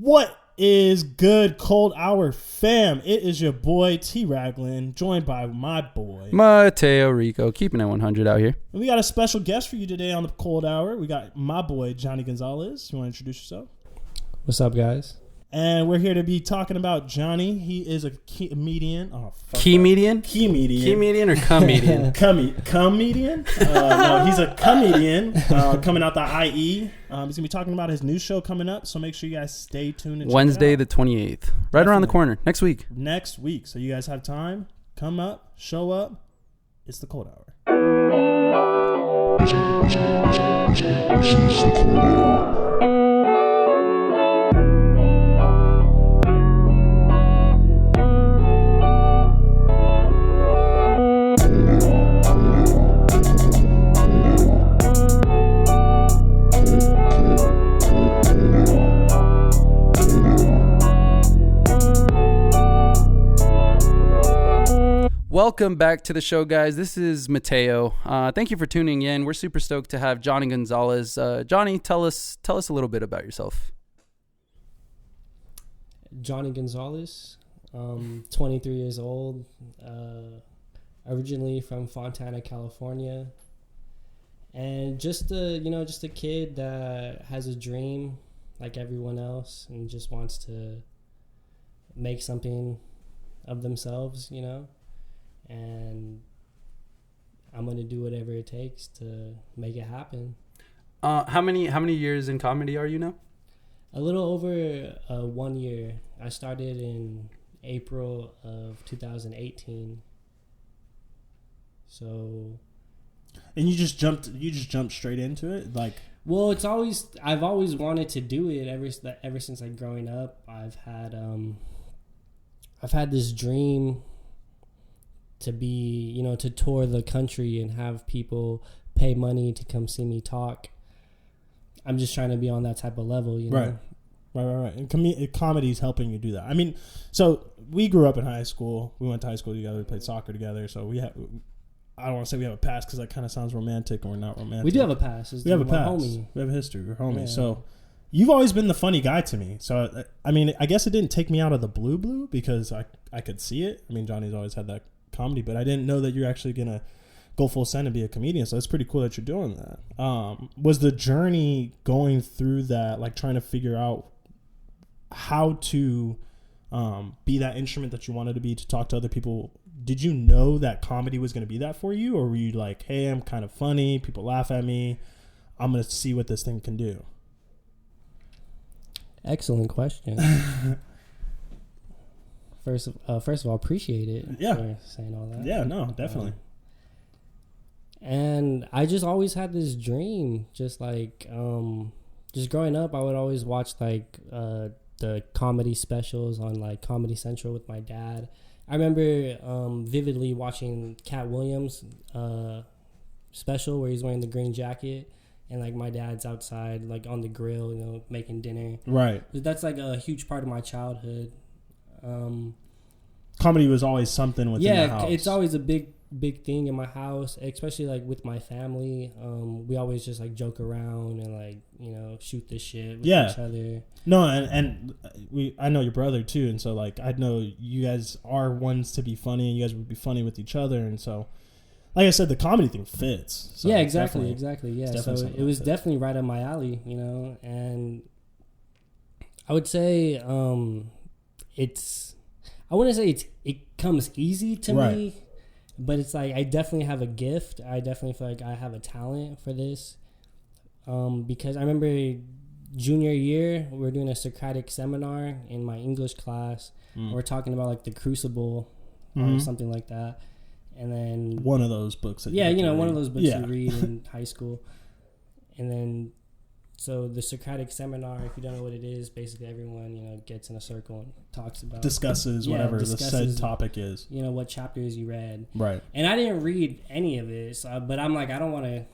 What is good, Cold Hour fam? It is your boy T Raglan, joined by my boy Mateo Rico, keeping it 100 out here. And we got a special guest for you today on the Cold Hour. We got my boy Johnnie Gonzales. You want to introduce yourself? What's up, guys? And we're here to be talking about Johnnie. He is a comedian. Oh, fuck Comedian? Comedian or comedian? Comedian? No, he's a comedian coming out the IE. He's going to be talking about his new show coming up, so make sure you guys stay tuned. And Wednesday the 28th. Right around the corner. Next week. So you guys have time. Come up. Show up. It's the Cold Hour. Welcome back to the show, guys. This is Mateo. Thank you for tuning in. We're super stoked to have Johnnie Gonzales. Johnnie, tell us a little bit about yourself. Johnnie Gonzales, 23 years old, originally from Fontana, California, and just a kid that has a dream like everyone else and just wants to make something of themselves, and I'm going to do whatever it takes to make it happen. How many years in comedy are you now? A little over 1 year. I started in April of 2018. So, and you just jumped straight into it, like. Well, I've always wanted to do it ever since like growing up. I've had this dream to be, to tour the country and have people pay money to come see me talk. I'm just trying to be on that type of level, Right. And comedy is helping you do that. I mean, so we grew up in high school. We went to high school together. We played soccer together. So I don't want to say we have a past because that kind of sounds romantic, and we're not romantic. We do have a past. We have a past. Homie. We have a history. We're homies. Yeah. So you've always been the funny guy to me. So, I mean, I guess it didn't take me out of the blue because I could see it. I mean, Johnny's always had that comedy, but I didn't know that you're actually going to go full send and be a comedian. So it's pretty cool that you're doing that. Was the journey going through that, like trying to figure out how to be that instrument that you wanted to be, to talk to other people? Did you know that comedy was going to be that for you? Or were you like, hey, I'm kind of funny, people laugh at me, I'm going to see what this thing can do? Excellent question. First of all, appreciate it for saying all that. Yeah, no, definitely. And I just always had this dream, just like, just growing up, I would always watch like the comedy specials on like Comedy Central with my dad. I remember vividly watching Cat Williams' special where he's wearing the green jacket. And, like, my dad's outside, like, on the grill, making dinner. Right. That's, like, a huge part of my childhood. Comedy was always something within the house. Yeah, it's always a big thing in my house, especially, like, with my family. We always just, like, joke around and, like, shoot the shit with each other. No, and I know your brother, too. And so, like, I know you guys are ones to be funny, and you guys would be funny with each other. And so, like I said, the comedy thing fits. So yeah, exactly. Yeah, so it was like definitely right up my alley, and I would say I wouldn't say it comes easy to me, but it's like I definitely have a gift. I definitely feel like I have a talent for this, because I remember junior year we were doing a Socratic seminar in my English class. We're talking about like the Crucible or something like that. And then one of those books. That one of those books you read in high school. And then, so the Socratic seminar, if you don't know what it is, basically everyone, gets in a circle and talks about, discusses whatever the said topic is. What chapters you read. Right. And I didn't read any of it, but I'm like, I don't want to.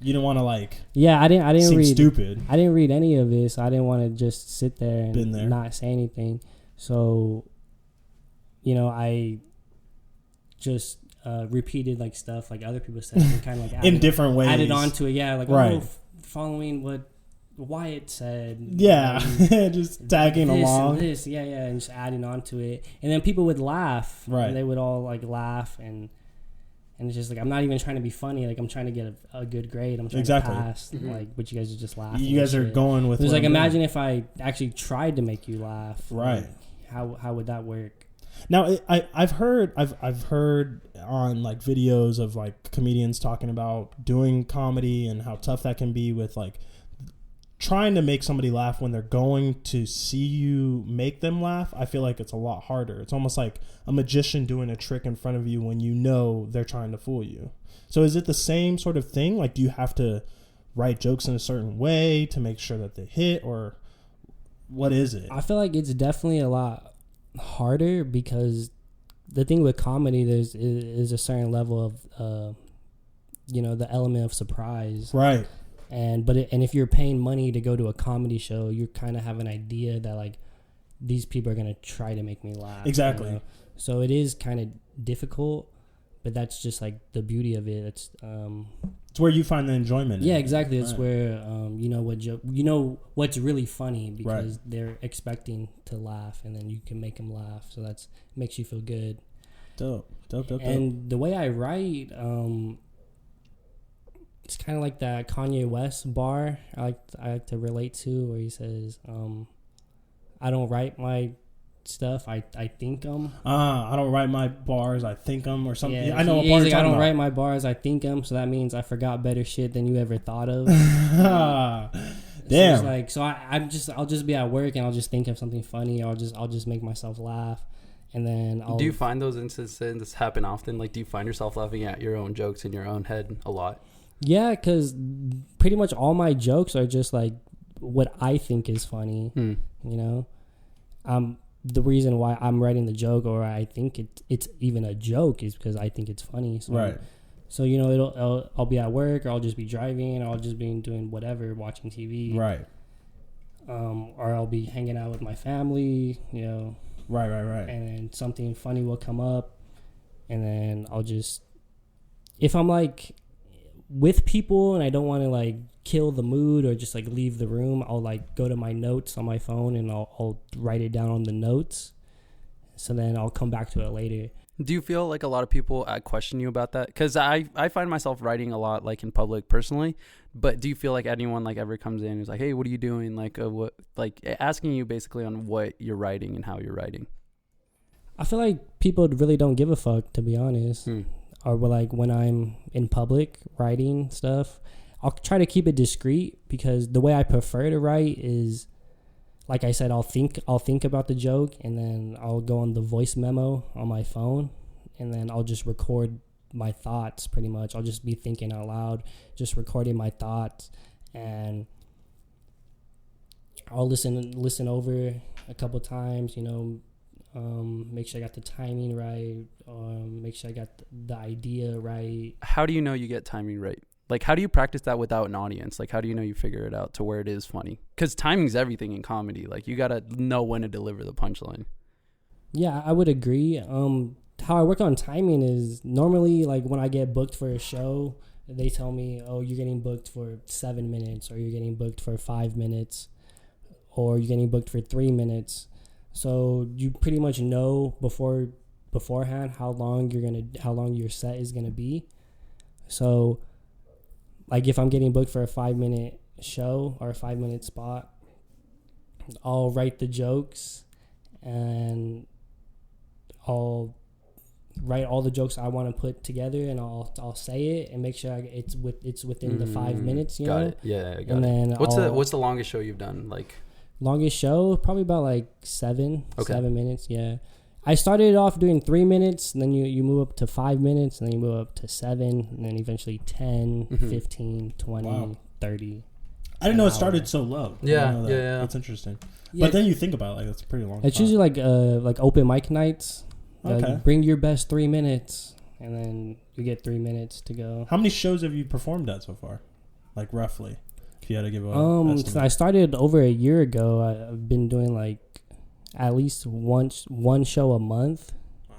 You don't want to like. Yeah, I didn't read. Stupid. I didn't read any of it, so I didn't want to just sit there and there. Not say anything. So, I just repeated like stuff like other people said and kind of like in different ways, added on to it. Yeah, like right. Following what Wyatt said. Yeah, just tagging along. And this, and just adding on to it. And then people would laugh. Right. And they would all like laugh and it's just like, I'm not even trying to be funny. Like, I'm trying to get a good grade. I'm trying to pass. Mm-hmm. Like, but you guys are just laughing. You guys are going with. It was like, imagine if I actually tried to make you laugh. Right. Like, how would that work? Now, I've heard on like videos of like comedians talking about doing comedy and how tough that can be with like trying to make somebody laugh when they're going to see you make them laugh. I feel like it's a lot harder. It's almost like a magician doing a trick in front of you when you know they're trying to fool you. So is it the same sort of thing? Like, do you have to write jokes in a certain way to make sure that they hit, or what is it? I feel like it's definitely a lot harder because the thing with comedy, is a certain level of, the element of surprise. Right. And if you're paying money to go to a comedy show, you kind of have an idea that like these people are gonna try to make me laugh. Exactly. You know? So it is kind of difficult, but that's just like the beauty of it. It's where you find the enjoyment. Yeah, exactly. It's right. where what's really funny because right. they're expecting to laugh, and then you can make them laugh. So that's makes you feel good. Dope. And the way I write, it's kind of like that Kanye West bar I like to relate to, where he says, "I don't write my stuff, I think them." I don't write my bars, I think them, or something. Yeah, I know. He's like, I don't write my bars, I think them. So that means I forgot better shit than you ever thought of. Damn. So I'll just be at work and I'll just think of something funny. Or I'll just make myself laugh, and then Do you find those instances happen often? Like, do you find yourself laughing at your own jokes in your own head a lot? Yeah, because pretty much all my jokes are just like what I think is funny. You know, the reason why I'm writing the joke, or I think it's even a joke, is because I think it's funny. So, right. So I'll be at work, or I'll just be driving, or I'll just be doing whatever, watching TV. Right. Or I'll be hanging out with my family. You know. Right. And then something funny will come up, and then I'll just, if I'm like with people and I don't want to like kill the mood or just like leave the room, I'll like go to my notes on my phone and I'll write it down on the notes, so then I'll come back to it later. Do you feel like a lot of people question you about that? Because I find myself writing a lot, like in public personally, but do you feel like anyone like ever comes in and is like, hey, what are you doing? Like what, like asking you basically on what you're writing and how you're writing? I feel like people really don't give a fuck, to be honest. Or like when I'm in public writing stuff, I'll try to keep it discreet, because the way I prefer to write is, like I said, I'll think about the joke, and then I'll go on the voice memo on my phone, and then I'll just record my thoughts. Pretty much, I'll just be thinking out loud, just recording my thoughts, and I'll listen over a couple times. You know. Make sure I got the timing right. Make sure I got the idea right. How do you know you get timing right? Like, how do you practice that without an audience? Like, how do you know you figure it out to where it is funny? Because timing's everything in comedy. Like, you got to know when to deliver the punchline. Yeah, I would agree. How I work on timing is normally, like, when I get booked for a show, they tell me, oh, you're getting booked for 7 minutes, or you're getting booked for 5 minutes, or you're getting booked for 3 minutes. So you pretty much know beforehand how long your set is gonna be. So, like, if I'm getting booked for a 5-minute show or a 5-minute spot, I'll write the jokes, and I'll write all the jokes I want to put together, and I'll say it and make sure it's within the 5 minutes. You got know? it. Yeah, got and it. Then what's the longest show you've done? Like. Longest show, probably about like 7 minutes. Yeah, I started off doing 3 minutes, and then you move up to 5 minutes, and then you move up to 7, and then eventually 10, 15, 20, 30. I didn't know it started so low. Yeah. That's interesting. Yeah. But then you think about it, like, that's pretty long. It's usually like open mic nights. Okay. Bring your best 3 minutes, and then you get 3 minutes to go. How many shows have you performed at so far? Like, roughly, if you had to give a So I started over a year ago. I've been doing like at least one show a month. Wow.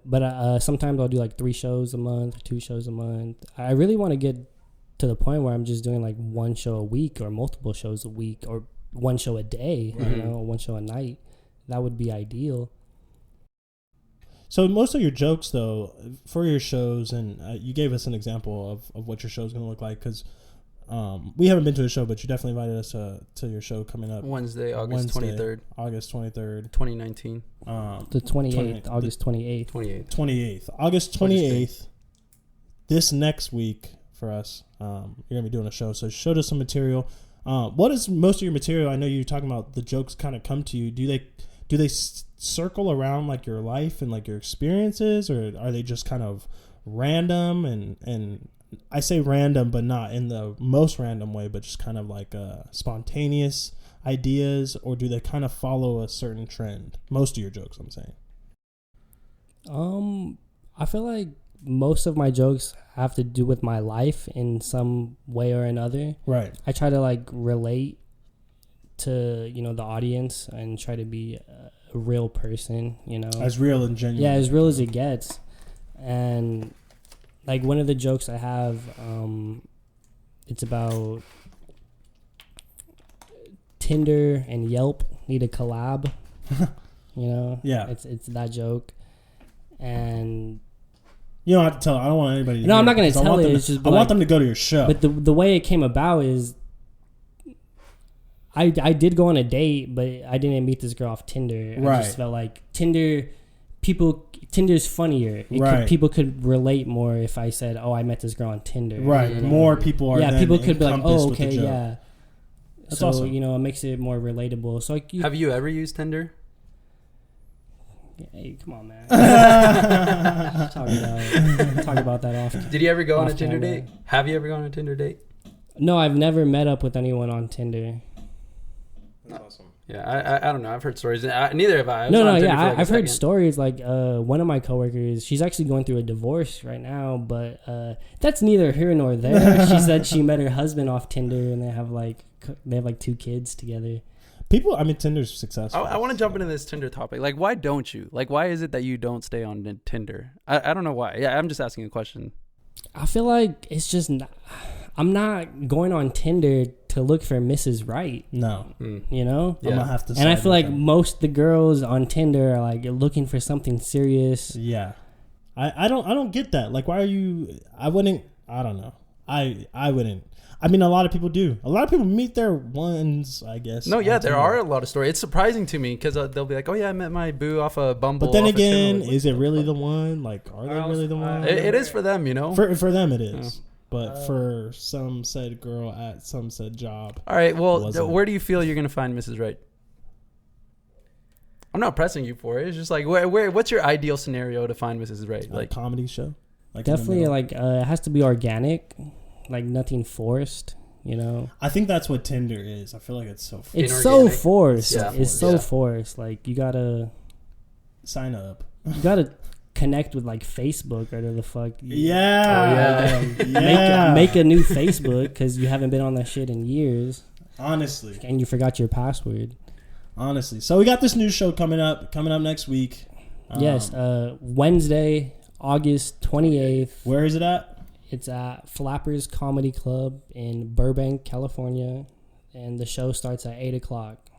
But sometimes I'll do like 3 shows a month, 2 shows a month. I really want to get to the point where I'm just doing like one show a week or multiple shows a week or one show a day, you know, one show a night. That would be ideal. So most of your jokes, though, for your shows, and you gave us an example of what your show is going to look like, because we haven't been to a show, but you definitely invited us to your show coming up Wednesday, August 23rd. August 23rd. 2019. The 28th, August 28th. 28th. August 28th. This next week for us, you're going to be doing a show. So showed us some material. What is most of your material? I know you're talking about the jokes kind of come to you. Do they circle around like your life and like your experiences, or are they just kind of random? And I say random, but not in the most random way, but just kind of like spontaneous ideas, or do they kind of follow a certain trend? Most of your jokes, I'm saying. I feel like most of my jokes have to do with my life in some way or another. Right. I try to like relate to, you know, the audience and try to be a real person, you know. As real and genuine. Yeah, as real as it gets. And like one of the jokes I have, it's about Tinder and Yelp need a collab. You know? Yeah. It's that joke. And you don't have to tell. I don't want anybody to no, hear I'm not going it, to 'cause tell it. I want them to go to your show. But the way it came about is I did go on a date, but I didn't meet this girl off Tinder. Right. I just felt like Tinder's funnier. Right. People could relate more if I said, "Oh, I met this girl on Tinder." Right. You know? More people are. Yeah, people could be like, encompassed "Oh, with the okay, joke. yeah." That's so awesome. you know, it makes it more relatable. So like, Have you ever used Tinder? hey, come on, man. talk about that often. Did you ever go on a Off Tinder camera. date? Have you ever gone on a Tinder date? No, I've never met up with anyone on Tinder. That's awesome. Yeah, I don't know. I've heard stories. Neither have I. I was No, on Tinder yeah, for like a I've heard second. stories like one of my coworkers. She's actually going through a divorce right now, but that's neither here nor there. She said she met her husband off Tinder, and they have like 2 kids together. People, I mean, Tinder's successful. I want to jump into this Tinder topic. Like, why don't you? Like, why is it that you don't stay on Tinder? I don't know why. Yeah, I'm just asking a question. I feel like it's just I'm not going on Tinder to look for Mrs. Right. No. You know? Yeah. I'm gonna have to. And I side feel with like them. most the girls on Tinder are like looking for something serious. Yeah, I don't get that. Like, why are you? I wouldn't. I don't know. I wouldn't. I mean, a lot of people do. A lot of people meet their ones, I guess. No, yeah, on there Tinder. are a lot of stories. It's surprising to me because they'll be like, "Oh yeah, I met my boo off a Bumble." But then off a Tinder." again, Like, is it really the one? Like, are they really the one? It is for them, you know. For them, it is. But for some said girl at some said job. All right. Well, wasn't. where do you feel you're gonna find Mrs. Right? I'm not pressing you for it. It's just like, where? What's your ideal scenario to find Mrs. Right? Like a comedy show. Like in the Definitely middle. like it has to be organic, like nothing forced, you know. I think that's what Tinder is. I feel like it's so. It's Inorganic. so forced. Yeah. It's so Yeah. forced. Like you gotta Sign up. connect with like Facebook or the fuck. Yeah. Oh, Yeah. Make a new Facebook because you haven't been on that shit in years Honestly. and you forgot your password. Honestly. So we got this new show coming up next week. Yes, Wednesday, August 28th. Where is it at? It's at Flappers Comedy Club in Burbank, California, and the show starts at 8 o'clock.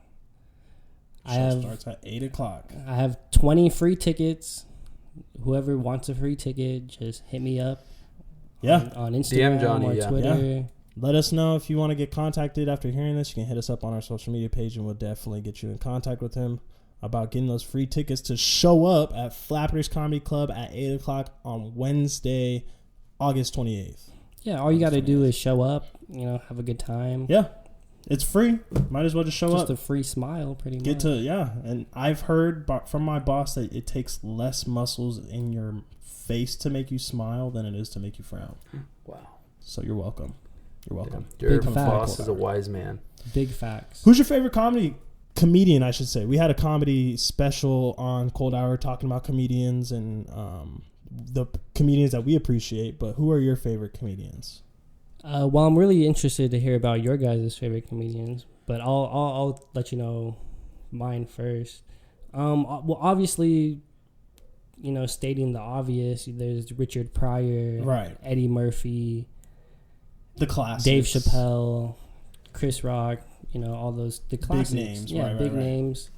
Show starts at 8 o'clock. I have 20 free tickets. Whoever wants a free ticket, just hit me up. Yeah. On Instagram Johnnie, or yeah. Twitter. Let us know if you want to get contacted after hearing this. You can hit us up on our social media page, and we'll definitely get you in contact with him about getting those free tickets to show up at Flappers Comedy Club at 8 o'clock on Wednesday, August 28th. Yeah, all you got to do is show up, have a good time. Yeah. It's free. Might as well just show Just up. a free smile, pretty Get much. and I've heard from my boss that it takes less muscles in your face to make you smile than it is to make you frown. Wow. So you're welcome. You're welcome. Your Big boss facts. is a wise man. Big facts. Who's your favorite comedian, I should say? We had a comedy special on Cold Hour talking about comedians and the comedians that we appreciate, but who are your favorite comedians? Well, I'm really interested to hear about your guys' favorite comedians, but I'll let you know mine first. Well, obviously, stating the obvious, there's Richard Pryor, Right. Eddie Murphy, The classics. Dave Chappelle, Chris Rock, all those the classics. Big names. Yeah, right, big right. names.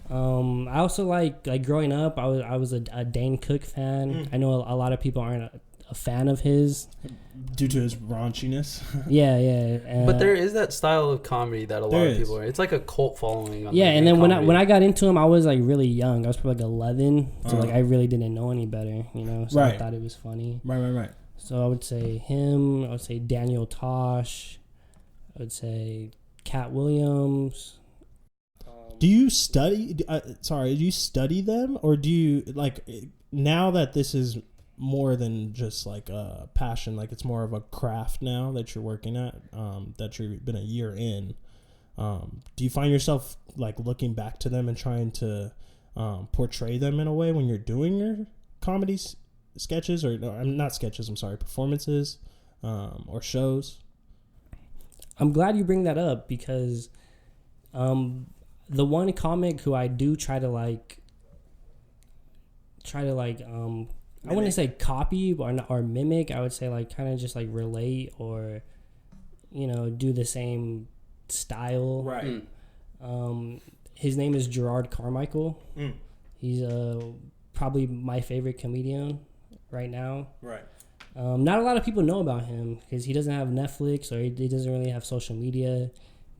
I also like growing up. I was a Dane Cook fan. I know a lot of people aren't a fan of his due to his raunchiness. yeah. But there is that style of comedy that a lot of people are. It's like a cult following. And then when I got into him, I was like really young. I was probably like 11, so like I really didn't know any better, So I thought it was funny. Right. So I would say him. I would say Daniel Tosh. I would say Cat Williams. Do you study? Do you study them, or do you like now that this is more than just like a passion, like it's more of a craft now that you're working at, that you've been a year in? Do you find yourself like looking back to them and trying to portray them in a way when you're doing your comedy sketches or not sketches? I'm sorry, performances or shows. I'm glad you bring that up because the one comic who I do try to I wouldn't say copy or mimic. I would say like kind of just like relate or do the same style. Right. His name is Gerard Carmichael. He's probably my favorite comedian right now. Right. Not a lot of people know about him because he doesn't have Netflix or he doesn't really have social media.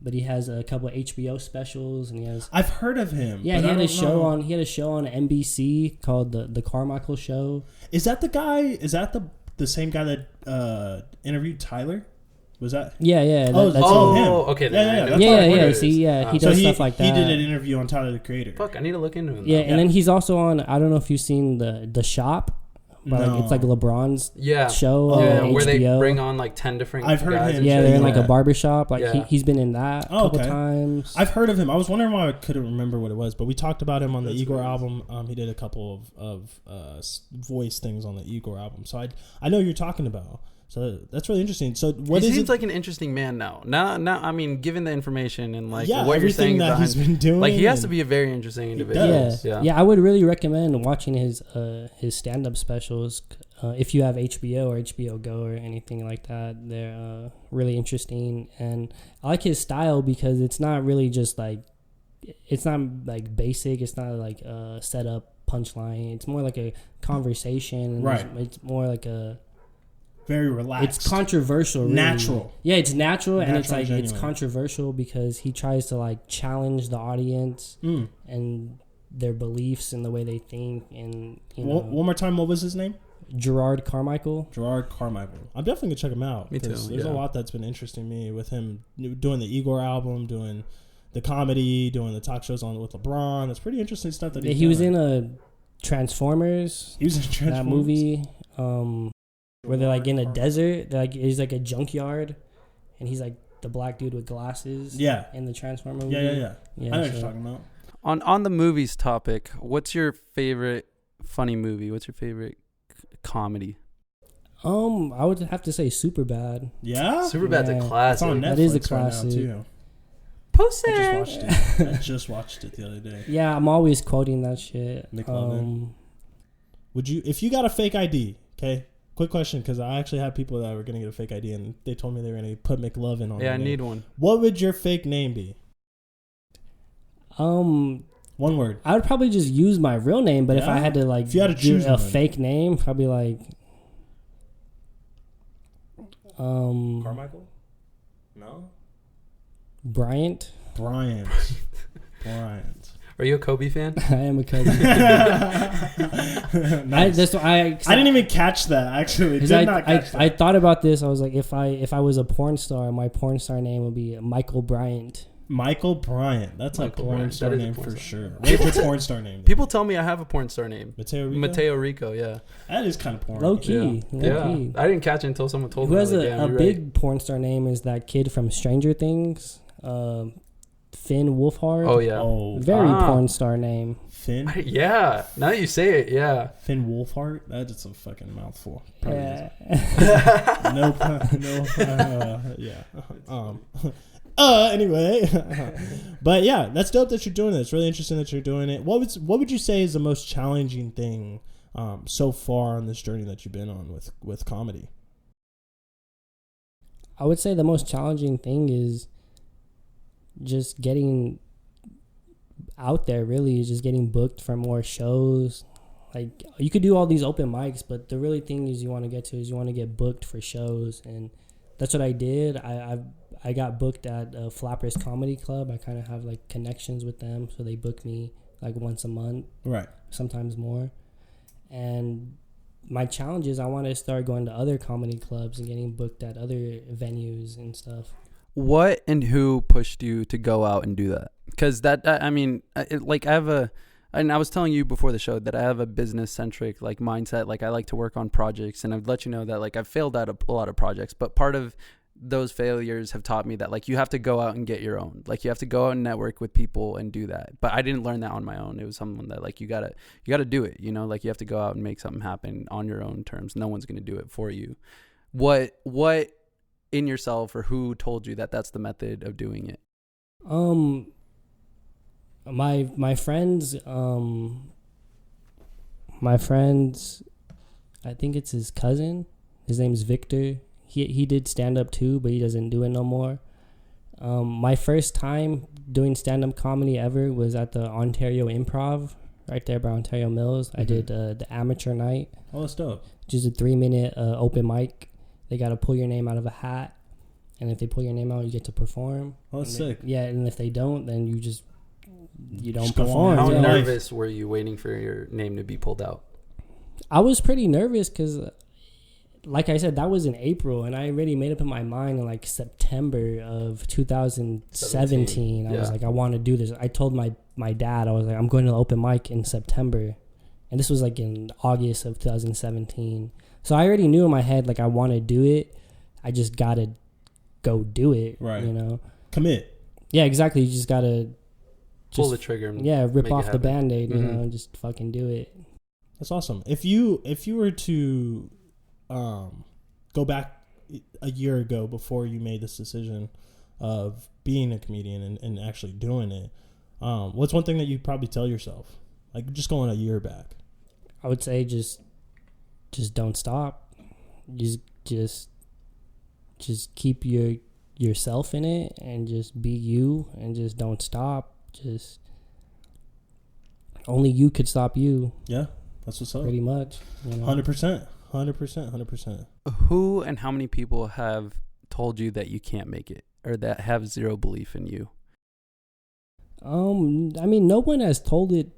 But he has a couple of HBO specials, and he has. I've heard of him. Yeah, he had a show on NBC called the Carmichael Show. Is that the guy? Is that the same guy that interviewed Tyler? Was that? Yeah. That's him. Okay. Yeah. See, he does stuff like that. He did an interview on Tyler the Creator. Fuck, I need to look into him. Yeah, and then he's also on. I don't know if you've seen the Shop. But it's like LeBron's show on where HBO. they bring on like 10 different I've heard guys. him. Yeah, they're in like a barbershop. Like he's been in that a couple times. I've heard of him. I was wondering why I couldn't remember what it was, but we talked about him on the Igor album. He did a couple of voice things on the Igor album, so I know who you're talking about. So that's really interesting. So he seems like an interesting man now. Now, I mean, given the information and like what you're saying that he's been doing, like he has to be a very interesting individual. Yeah. I would really recommend watching his stand-up specials. If you have HBO or HBO Go or anything like that, they're really interesting. And I like his style because it's not really just like, it's not like basic. It's not like a set up punchline. It's more like a conversation. Right. It's more like a very relaxed. It's controversial. Really. Natural. Yeah, it's natural and it's like genuine. It's controversial because he tries to like challenge the audience and their beliefs and the way they think. And one more time, what was his name? Gerard Carmichael. I'm definitely gonna check him out. Me too. There's a lot that's been interesting me with him doing the Igor album, doing the comedy, doing the talk shows with LeBron. That's pretty interesting stuff that he was in a Transformers. He was in Transformers. That movie where they're like in a desert. They're like it's like a junkyard, and he's like the black dude with glasses. Yeah. In the Transformer movie. Yeah. I know what you're talking about. On the movies topic, what's your favorite funny movie? What's your favorite comedy? I would have to say Superbad. Yeah, Superbad's a classic. It's on Netflix that is a classic. right now too. Pussy. I just watched it the other day. Yeah, I'm always quoting that shit. McLovin. Would you, if you got a fake ID? Okay, quick question, because I actually have people that were gonna get a fake ID, and they told me they were gonna put McLovin on. Yeah, I need one. What would your fake name be? One word. I would probably just use my real name, but if I had to like if you had to choose a fake name, probably like Carmichael? No. Bryant. Are you a Kobe fan? I am a Kobe. Nice. I didn't even catch that actually. I thought about this. I was like, if I was a porn star, my porn star name would be Michael Bryant. Michael Bryant. That's Michael a porn Bryant. star That is a name porn for star. sure. What's your porn star name? People tell me I have a porn star name. Mateo Rico? Yeah. That is kind of porn. Low key. Yeah. I didn't catch it until someone told Who me. has a right. big porn star name is that kid from Stranger Things, Finn Wolfhard. Oh yeah. Very porn star name. Finn? Yeah. Now that you say it, yeah. Finn Wolfhard? That is a fucking mouthful. Probably Yeah. Anyway. But yeah, that's dope that you're doing it. It's really interesting that you're doing it. What would you say is the most challenging thing so far on this journey that you've been on with comedy? I would say the most challenging thing is just getting out there, really, just getting booked for more shows. Like, you could do all these open mics, but the really thing is you want to get booked for shows, and that's what I did. I got booked at Flappers Comedy Club. I kind of have like connections with them, so they book me like once a month, right? Sometimes more. And my challenge is I want to start going to other comedy clubs and getting booked at other venues and stuff. What and who pushed you to go out and do that? Because that, I mean, and I was telling you before the show that I have a business centric like mindset. Like, I like to work on projects, and I've let you know that like I've failed at a lot of projects, but part of those failures have taught me that like you have to go out and get your own. Like, you have to go out and network with people and do that. But I didn't learn that on my own. It was someone that like you gotta do it. You know, like you have to go out and make something happen on your own terms. No one's gonna do it for you. What in yourself, or who told you that that's the method of doing it? My friends, I think it's his cousin. His name's Victor. He did stand up too, but he doesn't do it no more. My first time doing stand up comedy ever was at the Ontario Improv, right there by Ontario Mills. I did the amateur night. Oh, that's dope. Just a 3-minute open mic. They got to pull your name out of a hat, and if they pull your name out, you get to perform. Oh, that's sick. And if they don't, then you don't Just go perform. on. How nervous were you waiting for your name to be pulled out? I was pretty nervous because, like I said, that was in April, and I already made up in my mind in like September of 2017. I was like, I want to do this. I told my dad, I was like, I'm going to the open mic in September, and this was like in August of 2017. So I already knew in my head, like, I want to do it. I just got to go do it, right? You know? Commit. Yeah, exactly. You just got to pull the trigger and rip off the Band-Aid, you know, and just fucking do it. That's awesome. If you were to go back a year ago before you made this decision of being a comedian and actually doing it, what's one thing that you'd probably tell yourself? Like, just going a year back. I would say just don't stop. Just keep yourself in it and just be you and just don't stop. Just only you could stop you. Yeah, that's what's up. Pretty much. You know? 100%. Who and how many people have told you that you can't make it, or that have zero belief in you? I mean, no one has told it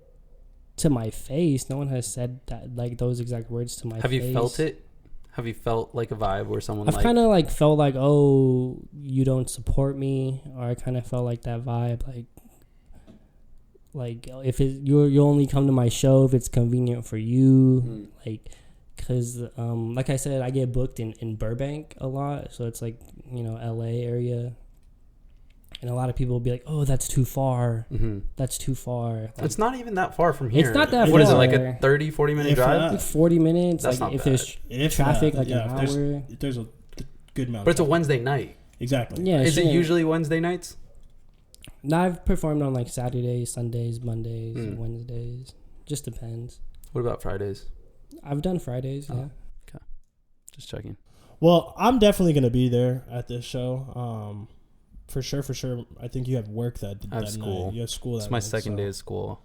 to my face. No one has said that, like, those exact words to my face. Have you felt it? Have you felt like a vibe where someone I've kind of like felt like, oh, you don't support me, or I kind of felt like that vibe, like if you only come to my show if it's convenient for you, like, because like I said, I get booked in Burbank a lot, so it's like, you know, LA area. And a lot of people will be like, oh, that's too far. That's too far. Like, it's not even that far from here. It's not that far. What is it, like a 30, 40-minute drive? Like 40 minutes. That's like not if bad. there's traffic, like an hour. There's a good amount. But it's a Wednesday night. Exactly. Yeah. Is it usually Wednesday nights? No, I've performed on like Saturdays, Sundays, Mondays, Wednesdays. Just depends. What about Fridays? I've done Fridays, yeah. Okay. Just checking. Well, I'm definitely going to be there at this show. For sure. I think you have work that I have school. night. You have school that It's my night, second day of school.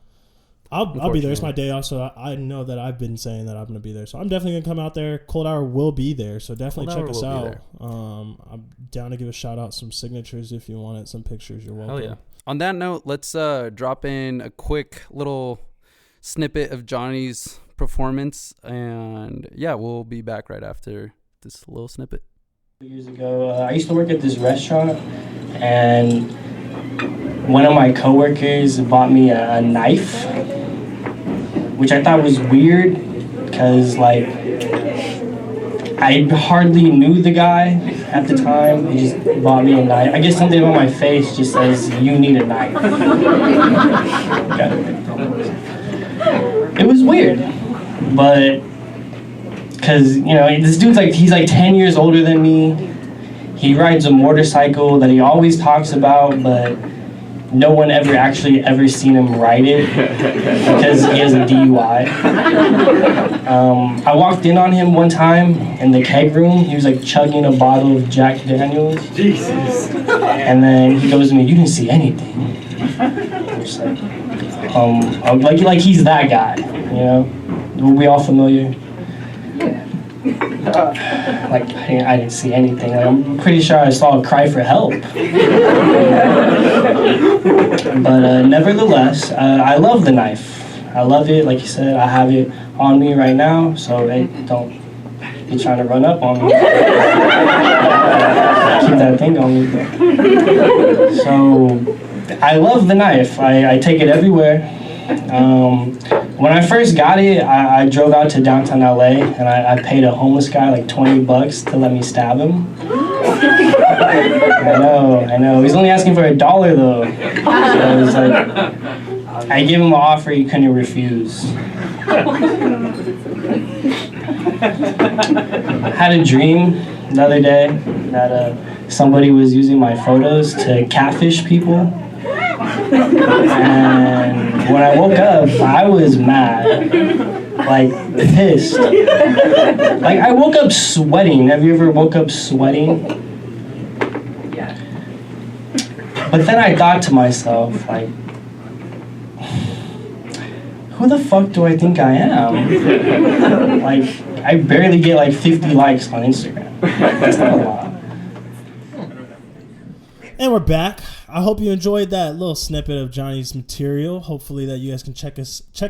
I'll be there. It's my day off, so I know that I've been saying that I'm going to be there. So I'm definitely going to come out there. Cold Hour will be there, so definitely check us out. I'm down to give a shout out, some signatures if you want it, some pictures. You're welcome. Hell yeah. On that note, let's drop in a quick little snippet of Johnny's performance, and yeah, we'll be back right after this little snippet. Years ago, I used to work at this restaurant, and one of my coworkers bought me a knife, which I thought was weird because, like, I hardly knew the guy at the time. He just bought me a knife. I guess something on my face just says, "You need a knife." It was weird, but because, you know, this dude's like, he's like 10 years older than me. He rides a motorcycle that he always talks about, but no one ever seen him ride it because he has a DUI. I walked in on him one time in the keg room. He was like chugging a bottle of Jack Daniels. Jesus. And then he goes to me, "You didn't see anything." I'm just like he's that guy, you know? Were we all familiar? Like, I didn't see anything. Like, I'm pretty sure I saw a cry for help. But nevertheless, I love the knife. I love it. Like you said, I have it on me right now, so don't be trying to run up on me. Keep that thing on me. So, I love the knife. I take it everywhere. When I first got it, I drove out to downtown LA and I paid a homeless guy like $20 to let me stab him. I know. He's only asking for $1 though. So it was like, I gave him an offer he couldn't refuse. I had a dream the other day that somebody was using my photos to catfish people. And when I woke up, I was mad, like pissed. Like I woke up sweating. Have you ever woke up sweating? Yeah. But then I thought to myself, like, who the fuck do I think I am? Like, I barely get like 50 likes on Instagram. That's not a lot. And we're back. I hope you enjoyed that little snippet of Johnny's material. Hopefully that you guys can check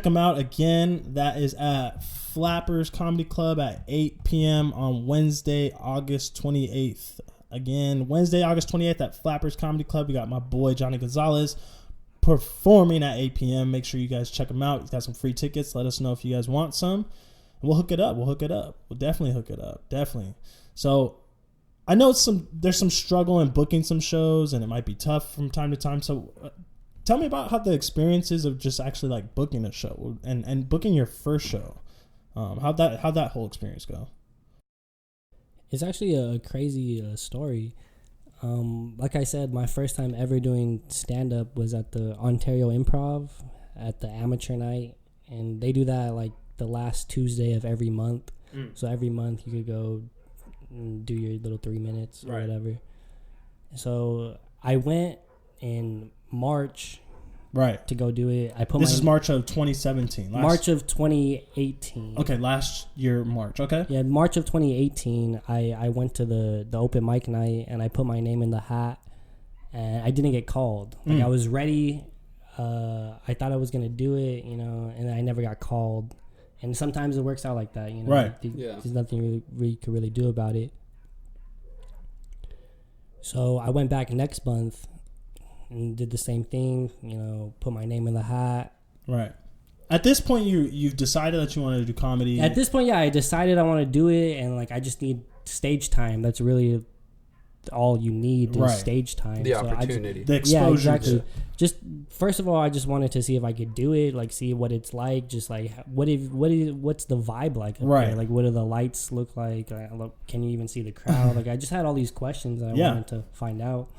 him out again. That is at Flappers Comedy Club at 8 p.m. on Wednesday, August 28th. Again, Wednesday, August 28th at Flappers Comedy Club. We got my boy Johnny Gonzales performing at 8 p.m. Make sure you guys check him out. He's got some free tickets. Let us know if you guys want some. We'll hook it up. We'll definitely hook it up. Definitely. So I know there's some struggle in booking some shows, and it might be tough from time to time. So tell me about how the experience is of just actually like booking a show and booking your first show. How'd that whole experience go? It's actually a crazy story. Like I said, my first time ever doing stand-up was at the Ontario Improv at the amateur night, and they do that like the last Tuesday of every month. So every month you could go and do your little 3 minutes or whatever. So I went in March to go do it. This is March of 2017. March of 2018. Okay, last year March. Okay. Yeah, March of 2018. I went to the open mic night and I put my name in the hat, and I didn't get called. Like I was ready. I thought I was gonna do it, and I never got called. And sometimes it works out like that, Right. There's nothing you could really do about it. So I went back next month and did the same thing, put my name in the hat. Right. At this point, you've decided that you want to do comedy. At this point, yeah, I decided I want to do it, and like I just need stage time. That's really all you need is stage time. The opportunity. The exposure. Yeah, exactly. Just first of all, I just wanted to see if I could do it, like see what it's like. Just like what's the vibe like up there? Like what do the lights look like? Can you even see the crowd? Like I just had all these questions that I wanted to find out.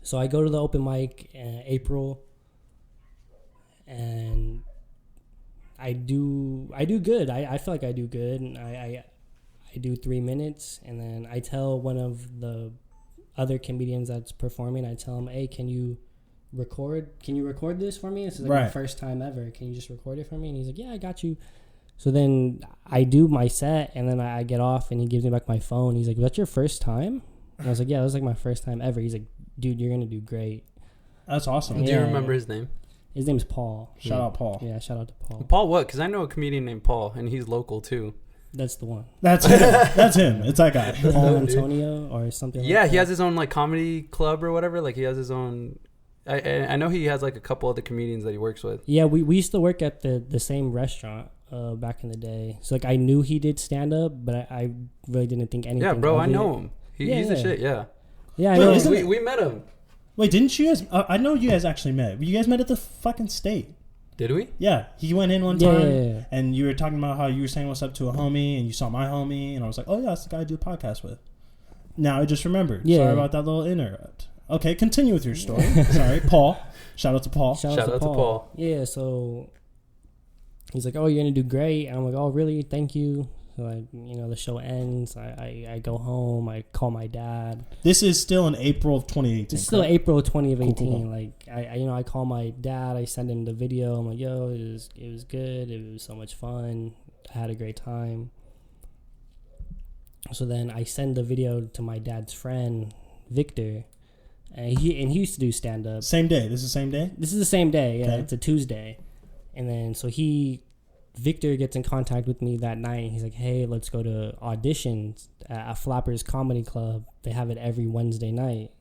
So I go to the open mic in April, and I do good. I feel like I do good, and I do 3 minutes, and then I tell one of the other comedians that's performing, I tell him, "Hey, can you record this for me? This is like my first time ever. Can you just record it for me?" And he's like, "Yeah, I got you." So then I do my set, and then I get off, and he gives me back my phone. He's like, "Was that your first time?" And I was like, "Yeah, it was like my first time ever." He's like, "Dude, you're gonna do great." That's awesome. Do you remember his name? His name's Paul. Shout out Paul. Yeah, shout out to Paul. Paul what? Because I know a comedian named Paul, and he's local too. That's the one. That's him. That's him. It's that guy. Paul Antonio or something like that. Yeah, he has his own like comedy club or whatever. Like he has his own... I know he has like a couple other comedians that he works with. Yeah, we used to work at the same restaurant back in the day. So like I knew he did stand-up, but I really didn't think anything. Yeah, bro, I know it. him. He's the shit, yeah. Yeah, I know. We met him. Wait, didn't you guys... I know you guys actually met. You guys met at the fucking State. Did we? Yeah, he went in one time, and you were talking about how you were saying what's up to a homie, and you saw my homie, and I was like, oh yeah, that's the guy I do the podcast with. Now I just remembered. Sorry about that little interrupt. Okay, continue with your story. Sorry, Paul. Shout out to Paul. Shout out to Paul. Yeah, so he's like, "Oh, you're gonna do great." And I'm like, "Oh, really? Thank you." So like, the show ends. I go home. I call my dad. This is still in April of 2018. It's still April of 2018. Cool. Like I call my dad. I send him the video. I'm like, "Yo, it was good. It was so much fun. I had a great time." So then I send the video to my dad's friend Victor, and he used to do stand up. Same day. This is the same day. This is the same day. Yeah, Okay. It's a Tuesday, and then so Victor gets in contact with me that night. He's like, "Hey, let's go to auditions at Flappers Comedy Club. They have it every Wednesday night."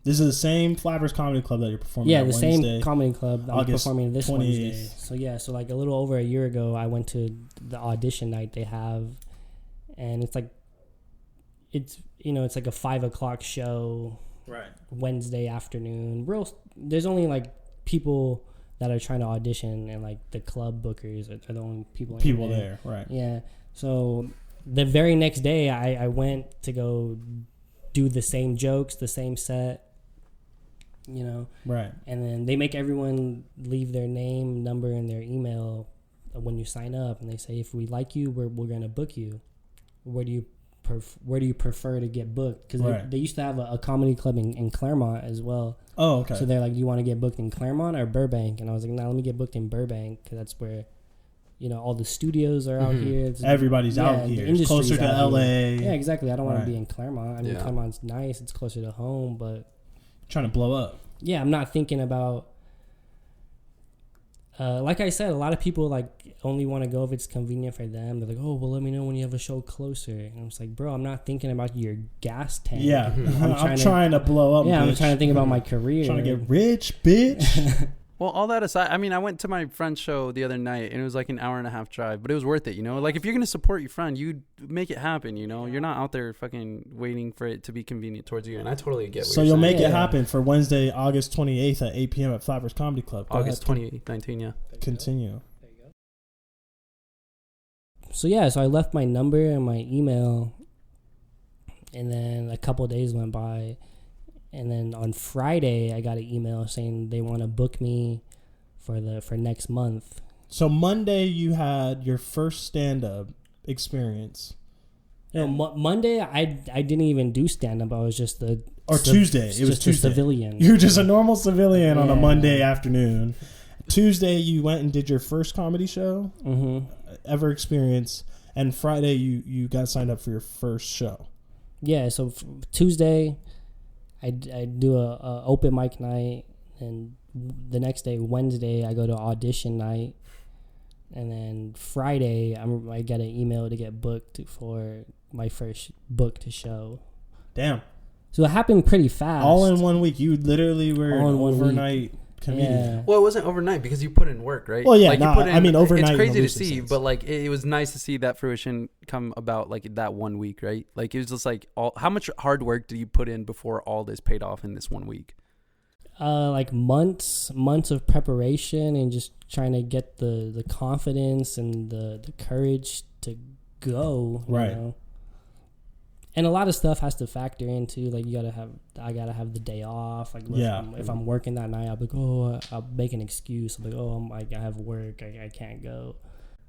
This is the same Flappers Comedy Club that you're performing. Yeah, at the Wednesday, same comedy club that I'm August performing this 28th. Wednesday. So yeah, so like a little over a year ago, I went to the audition night they have, and it's like it's like a 5:00 show. Right. Wednesday afternoon. There's only like people that are trying to audition, and like the club bookers are the only people there. Right. Yeah. So the very next day, I went to go do the same jokes, the same set, Right. and then they make everyone leave their name, number, and their email when you sign up, and they say, if we like you, we're gonna book you. Where do you prefer to get booked? Because they used to have a comedy club in Claremont as well. Oh, okay. So they're like, do you want to get booked in Claremont or Burbank? And I was like, let me get booked in Burbank, because that's where, all the studios are out here. Everybody's out here. It's closer to LA. Yeah, exactly. I don't want to be in Claremont. I mean, Yeah. Claremont's nice. It's closer to home, but Trying to blow up. yeah, I'm not thinking about. Like I said, a lot of people like only want to go if it's convenient for them. They're like, "Oh, well, let me know when you have a show closer." And I'm just like, "Bro, I'm not thinking about your gas tank. Yeah. I'm trying to blow up. Yeah, bitch. I'm trying to think about my career. Trying to get rich, bitch. Well, all that aside, I mean, I went to my friend's show the other night, and it was like an hour and a half drive, but it was worth it, Like, if you're gonna support your friend, you make it happen, You're not out there fucking waiting for it to be convenient towards you, and I totally get. So you'll make it happen for Wednesday, August 28th at 8 p.m. at Flappers Comedy Club. August 28th, 19, yeah. Continue. So yeah, so I left my number and my email, and then a couple of days went by, and then on Friday I got an email saying they want to book me for next month. So Monday you had your first stand-up experience. No, Monday I didn't even do stand up. I was just Tuesday. It was just Tuesday. a civilian. You were just a normal civilian on a Yeah. Monday afternoon. Tuesday you went and did your first comedy show ever experience, and Friday you got signed up for your first show. Yeah, so Tuesday I do a open mic night, and the next day, Wednesday, I go to audition night, and then Friday I get an email to get booked for my first booked show. Damn. So it happened pretty fast. All in 1 week. You literally were All an in 1 week. overnight comedian. Yeah. Well, it wasn't overnight because you put in work, right? Well, yeah, like, you nah, put in, I mean, overnight It's in crazy the to loosest see, sense. but like it was nice to see that fruition come about, like that 1 week, right? Like it was just like how much hard work did you put in before all this paid off in this 1 week? Like months of preparation, and just trying to get the confidence and the courage to go. You Right. know? And a lot of stuff has to factor into, like, I gotta have the day off. Like, if I'm working that night, I'll be like, I'll make an excuse. I'm like, I have work. I can't go.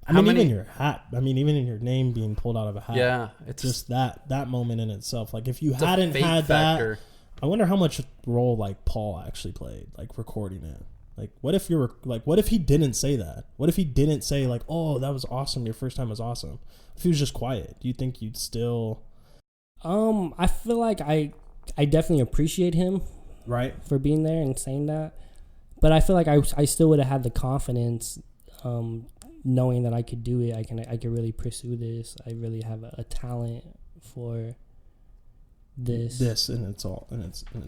Even in your hat. Even in your name being pulled out of a hat. Yeah, it's just that moment in itself. Like if you it's a hadn't fate had factor. that, I wonder how much role like Paul actually played, like recording it. Like what if he didn't say that? What if he didn't say like, oh, that was awesome, your first time was awesome? If he was just quiet, do you think you'd still? I feel like I definitely appreciate him, Right, for being there and saying that, but I feel like I still would have had the confidence, knowing that I could do it. I could really pursue this. I really have a talent for this in its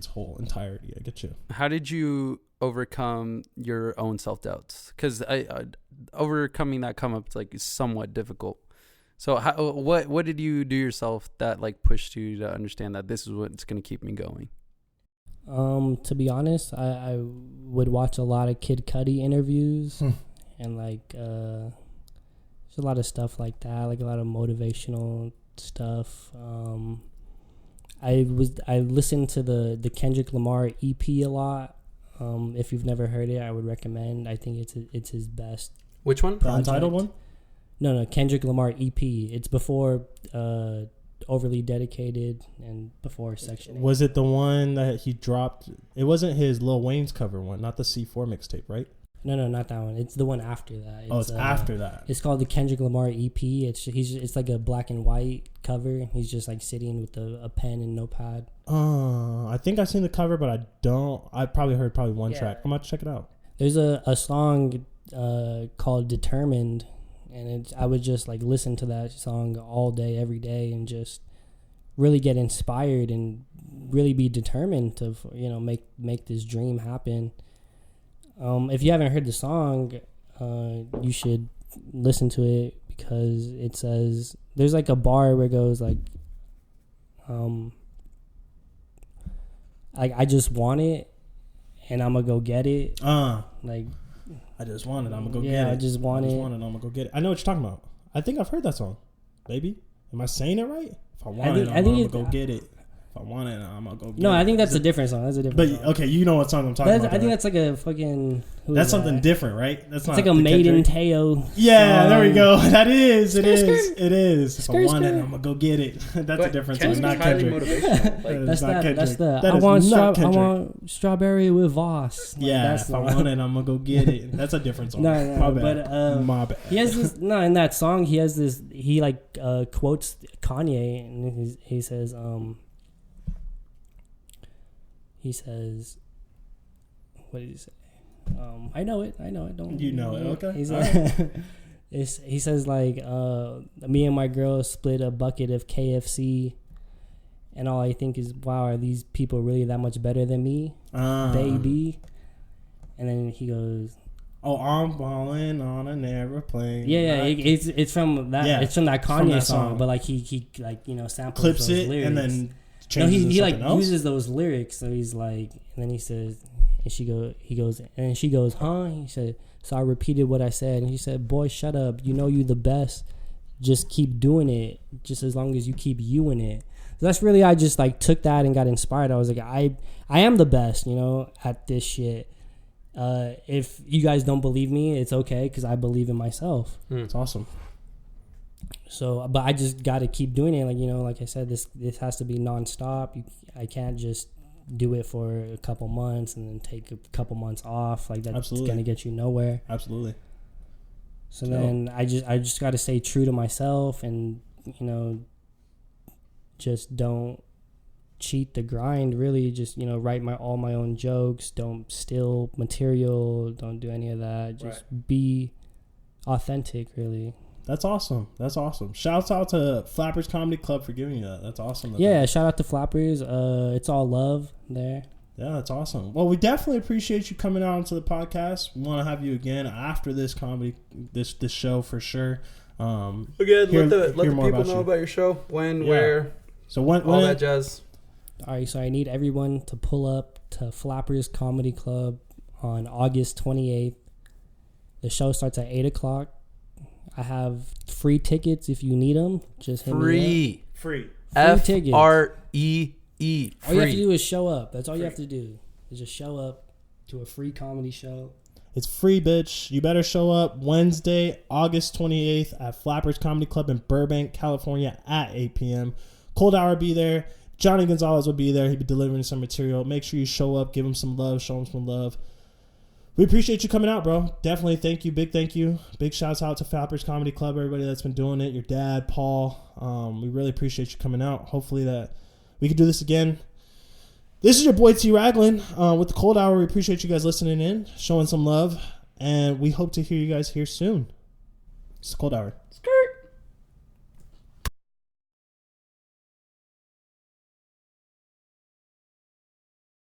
whole entirety. I get you. How did you overcome your own self-doubts? Because overcoming that come up is like somewhat difficult. So what did you do yourself that like pushed you to understand that this is what's going to keep me going? To be honest, I would watch a lot of Kid Cudi interviews, and like there's a lot of stuff like that, like a lot of motivational stuff. I listened to the Kendrick Lamar EP a lot. If you've never heard it, I would recommend. I think it's his best. Which one? The Untitled one? No, Kendrick Lamar EP. It's before Overly Dedicated and before Section 8. Was it the one that he dropped? It wasn't his Lil Wayne's cover one, not the C4 mixtape, right? No, not that one. It's the one after that. It's after that. It's called the Kendrick Lamar EP. It's like a black and white cover. He's just like sitting with a pen and notepad. I think I've seen the cover, but I probably heard one track. I'm about to check it out. There's a song called Determined, and I would just like listen to that song all day, every day, and just really get inspired and really be determined to make this dream happen. If you haven't heard the song, you should listen to it, because it says there's like a bar where it goes like I just want it and I'm gonna go get it. Like I just want it, I'm gonna go get it. Yeah, I just want it, I'm gonna go get it. I know what you're talking about. I think I've heard that song. Baby, am I saying it right? If I want it, I'm gonna go get it. If I want it, I'm gonna go get it. No, I think that's a different song. That's a different song. Okay, you know what song I'm talking about. I think that's like a fucking... That's something different, right? That's it's like a Made in Teo. Yeah, there we go. That is. It is. If I Skirt, want it, skirt. I'm gonna go get it. That's a different song. Not Kendrick. That's the. That I is want not Kendrick. I want strawberry with Voss. Like, Yeah, if I want it, I'm gonna go get it. That's a different song. No, My bad. but My bad. he has this. No, in that song, he has this. He like quotes Kanye, and he says, He says, what did he say? I know it. Don't you know it? Okay. He says like, me and my girl split a bucket of KFC, and all I think is, wow, are these people really that much better than me, baby? And then he goes, oh, I'm balling on an airplane. Yeah, it's from that. Yeah, it's from that Kanye song, but like he like samples clips those it lyrics. and then changes he like else? Uses those lyrics. So he's like, and then he says, and she goes, huh? He said, so I repeated what I said, and he said, boy, shut up. You know you the best. Just keep doing it. Just as long as you keep you in it. So that's really, I just like took that and got inspired. I was like, I am the best, at this shit. If you guys don't believe me, it's okay, because I believe in myself. It's awesome. So, but I just got to keep doing it. Like, like I said, this has to be nonstop. I can't just do it for a couple months and then take a couple months off. Like, that's going to get you nowhere. Absolutely. So then I just got to stay true to myself and, just don't cheat the grind, really. Just, write all my own jokes. Don't steal material. Don't do any of that. Just be authentic, really. That's awesome. Shouts out to Flappers Comedy Club for giving you that. That's awesome. Shout out to Flappers. It's all love there. Yeah, that's awesome. Well, we definitely appreciate you coming out onto the podcast. We want to have you again after this this show for sure. Again, let the people know about your show, where, so when all that jazz. All right, so I need everyone to pull up to Flappers Comedy Club on August 28th. The show starts at 8 o'clock. I have free tickets if you need them. Just hit me up. Free tickets. FREE. All you have to do is show up. That's all you have to do. Is just show up to a free comedy show. It's free, bitch. You better show up Wednesday, August 28th at Flappers Comedy Club in Burbank, California at 8 p.m. Cold Hour be there. Johnnie Gonzales will be there. He'll be delivering some material. Make sure you show up. Give him some love. Show him some love. We appreciate you coming out, bro. Definitely thank you. Big thank you. Big shouts out to Flappers Comedy Club, everybody that's been doing it. Your dad, Paul. We really appreciate you coming out. Hopefully that we can do this again. This is your boy T Raglan with the Cold Hour. We appreciate you guys listening in, showing some love, and we hope to hear you guys here soon. It's the Cold Hour.